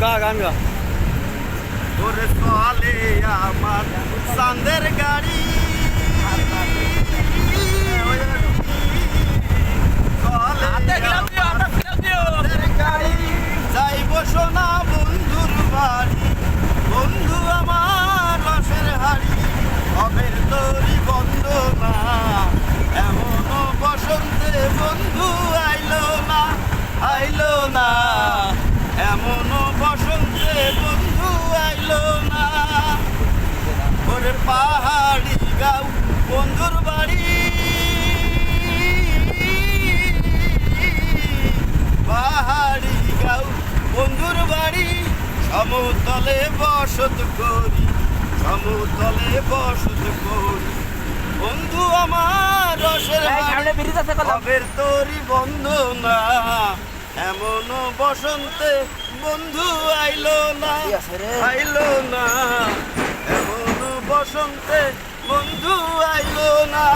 গা গান গা। ওরে চলে আমার চাঁদের গাড়ি, যাইব সোনা বন্ধুর বাড়ি, বন্ধু আমার রসের হাড়ি, অবের তরি বন্দনা, এমন বসন্তে বন্ধু আইলো না, আইলো না, এমন বসন্তে বন্ধু আইলো না। ওরে পাহাড়ি গাও বন্ধুর বাড়ি, পাহাড়ি গাও বন্ধুর বাড়ি, সমতলে বসত করি, সমতলে বসত করি, বন্ধু আমার রসের কবের তরি বন্দনা, এমন বসন্তে বন্ধু আইলো না, আইলো না, এমন বসন্তে বন্ধু আইলো না।